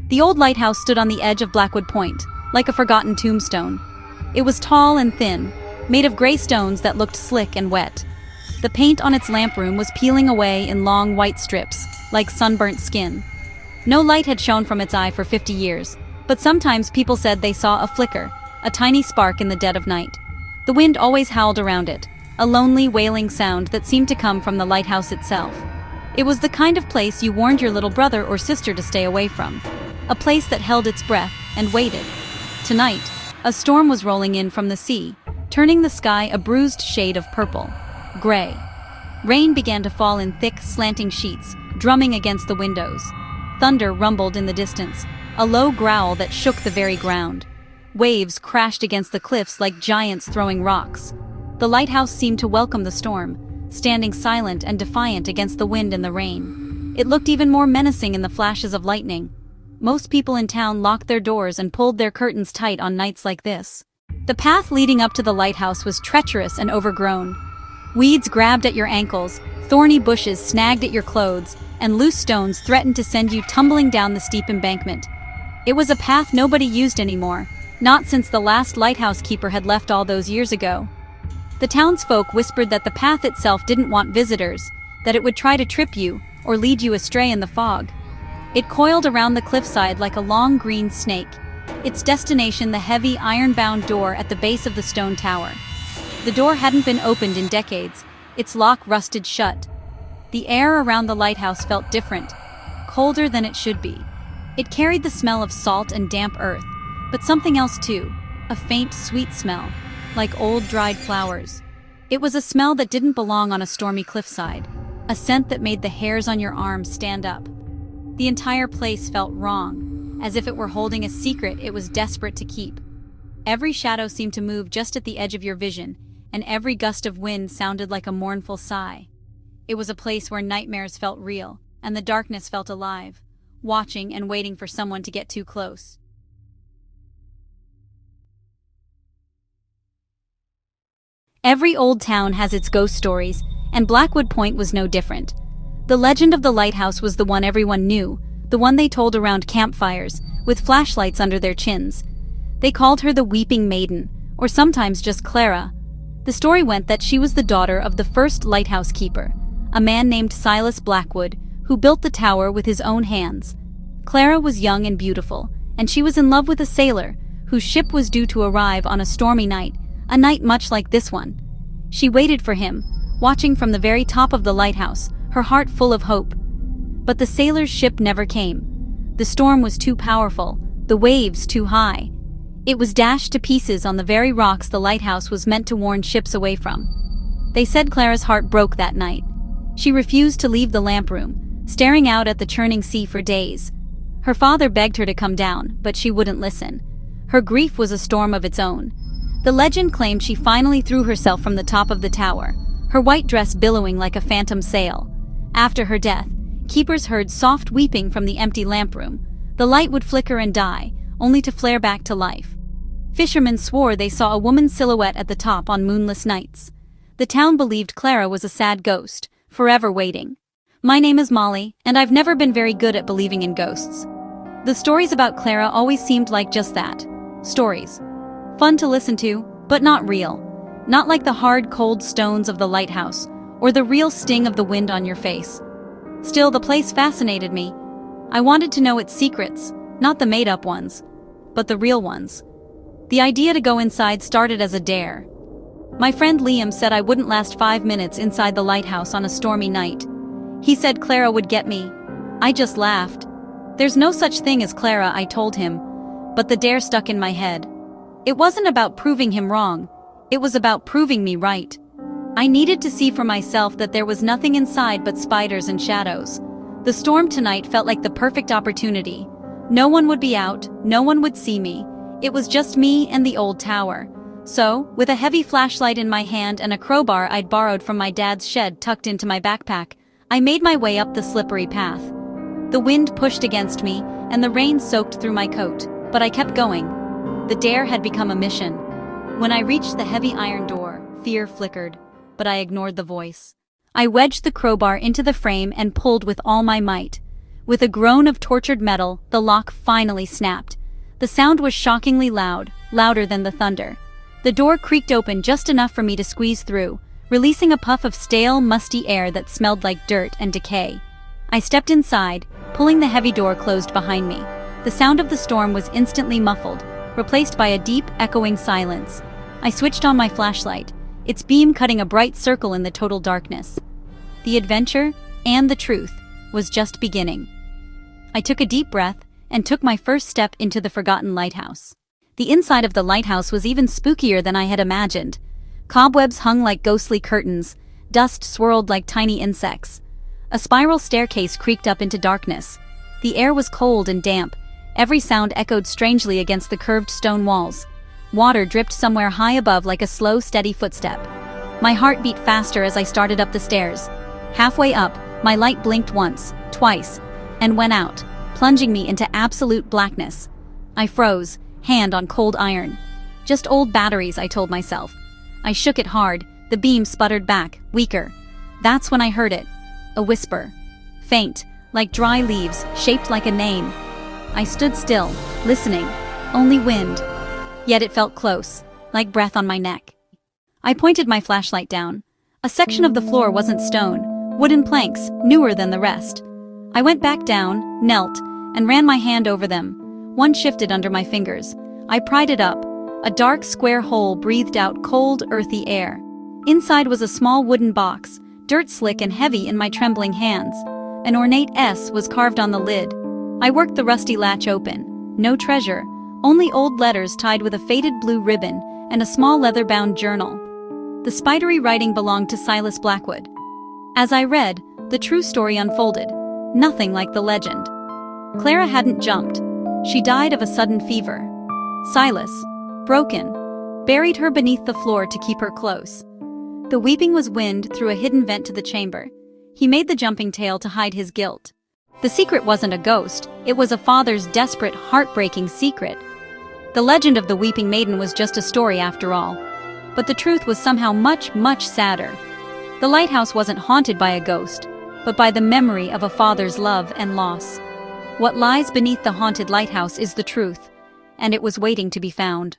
The old lighthouse stood on the edge of Blackwood Point, like a forgotten tombstone. It was tall and thin, made of gray stones that looked slick and wet. The paint on its lamp room was peeling away in long white strips, like sunburnt skin. No light had shone from its eye for 50 years, but sometimes people said they saw a flicker, a tiny spark in the dead of night. The wind always howled around it, a lonely, wailing sound that seemed to come from the lighthouse itself. It was the kind of place you warned your little brother or sister to stay away from. A place that held its breath and waited. Tonight, a storm was rolling in from the sea, turning the sky a bruised shade of purple. Gray. Rain began to fall in thick, slanting sheets, drumming against the windows. Thunder rumbled in the distance, a low growl that shook the very ground. Waves crashed against the cliffs like giants throwing rocks. The lighthouse seemed to welcome the storm, standing silent and defiant against the wind and the rain. It looked even more menacing in the flashes of lightning. Most people in town locked their doors and pulled their curtains tight on nights like this. The path leading up to the lighthouse was treacherous and overgrown. Weeds grabbed at your ankles, thorny bushes snagged at your clothes, and loose stones threatened to send you tumbling down the steep embankment. It was a path nobody used anymore, not since the last lighthouse keeper had left all those years ago. The townsfolk whispered that the path itself didn't want visitors, that it would try to trip you or lead you astray in the fog. It coiled around the cliffside like a long green snake, its destination the heavy iron-bound door at the base of the stone tower. The door hadn't been opened in decades, its lock rusted shut. The air around the lighthouse felt different, colder than it should be. It carried the smell of salt and damp earth, but something else too, a faint, sweet smell, like old dried flowers. It was a smell that didn't belong on a stormy cliffside, a scent that made the hairs on your arms stand up. The entire place felt wrong, as if it were holding a secret it was desperate to keep. Every shadow seemed to move just at the edge of your vision, and every gust of wind sounded like a mournful sigh. It was a place where nightmares felt real, and the darkness felt alive, watching and waiting for someone to get too close. Every old town has its ghost stories, and Blackwood Point was no different. The legend of the lighthouse was the one everyone knew, the one they told around campfires, with flashlights under their chins. They called her the Weeping Maiden, or sometimes just Clara. The story went that she was the daughter of the first lighthouse keeper, a man named Silas Blackwood, who built the tower with his own hands. Clara was young and beautiful, and she was in love with a sailor, whose ship was due to arrive on a stormy night, a night much like this one. She waited for him, watching from the very top of the lighthouse, her heart full of hope. But the sailor's ship never came. The storm was too powerful, the waves too high. It was dashed to pieces on the very rocks the lighthouse was meant to warn ships away from. They said Clara's heart broke that night. She refused to leave the lamp room, staring out at the churning sea for days. Her father begged her to come down, but she wouldn't listen. Her grief was a storm of its own. The legend claimed she finally threw herself from the top of the tower, her white dress billowing like a phantom sail. After her death, keepers heard soft weeping from the empty lamp room. The light would flicker and die, only to flare back to life. Fishermen swore they saw a woman's silhouette at the top on moonless nights. The town believed Clara was a sad ghost, forever waiting. My name is Molly, and I've never been very good at believing in ghosts. The stories about Clara always seemed like just that. Stories. Fun to listen to, but not real. Not like the hard, cold stones of the lighthouse, or the real sting of the wind on your face. Still, the place fascinated me. I wanted to know its secrets, not the made-up ones, but the real ones. The idea to go inside started as a dare. My friend Liam said I wouldn't last 5 minutes inside the lighthouse on a stormy night. He said Clara would get me. I just laughed. There's no such thing as Clara, I told him, but the dare stuck in my head. It wasn't about proving him wrong. It was about proving me right. I needed to see for myself that there was nothing inside but spiders and shadows. The storm tonight felt like the perfect opportunity. No one would be out, no one would see me. It was just me and the old tower. So, with a heavy flashlight in my hand and a crowbar I'd borrowed from my dad's shed tucked into my backpack, I made my way up the slippery path. The wind pushed against me, and the rain soaked through my coat, but I kept going. The dare had become a mission. When I reached the heavy iron door, fear flickered, but I ignored the voice. I wedged the crowbar into the frame and pulled with all my might. With a groan of tortured metal, the lock finally snapped. The sound was shockingly loud, louder than the thunder. The door creaked open just enough for me to squeeze through, releasing a puff of stale, musty air that smelled like dirt and decay. I stepped inside, pulling the heavy door closed behind me. The sound of the storm was instantly muffled, replaced by a deep, echoing silence. I switched on my flashlight, its beam cutting a bright circle in the total darkness. The adventure, and the truth, was just beginning. I took a deep breath and took my first step into the forgotten lighthouse. The inside of the lighthouse was even spookier than I had imagined. Cobwebs hung like ghostly curtains, dust swirled like tiny insects. A spiral staircase creaked up into darkness. The air was cold and damp, every sound echoed strangely against the curved stone walls. Water dripped somewhere high above like a slow, steady footstep. My heart beat faster as I started up the stairs. Halfway up, my light blinked once, twice, and went out, plunging me into absolute blackness. I froze, hand on cold iron. Just old batteries, I told myself. I shook it hard, the beam sputtered back, weaker. That's when I heard it. A whisper. Faint, like dry leaves, shaped like a name. I stood still, listening. Only wind. Yet it felt close, like breath on my neck. I pointed my flashlight down. A section of the floor wasn't stone, wooden planks, newer than the rest. I went back down, knelt, and ran my hand over them. One shifted under my fingers. I pried it up. A dark square hole breathed out cold, earthy air. Inside was a small wooden box, dirt slick and heavy in my trembling hands. An ornate S was carved on the lid. I worked the rusty latch open. No treasure, only old letters tied with a faded blue ribbon and a small leather-bound journal. The spidery writing belonged to Silas Blackwood. As I read, the true story unfolded. Nothing like the legend. Clara hadn't jumped. She died of a sudden fever. Silas, broken, buried her beneath the floor to keep her close. The weeping was wind through a hidden vent to the chamber. He made the jumping tale to hide his guilt. The secret wasn't a ghost, it was a father's desperate, heartbreaking secret. The legend of the weeping maiden was just a story after all. But the truth was somehow much, much sadder. The lighthouse wasn't haunted by a ghost, but by the memory of a father's love and loss. What lies beneath the haunted lighthouse is the truth, and it was waiting to be found.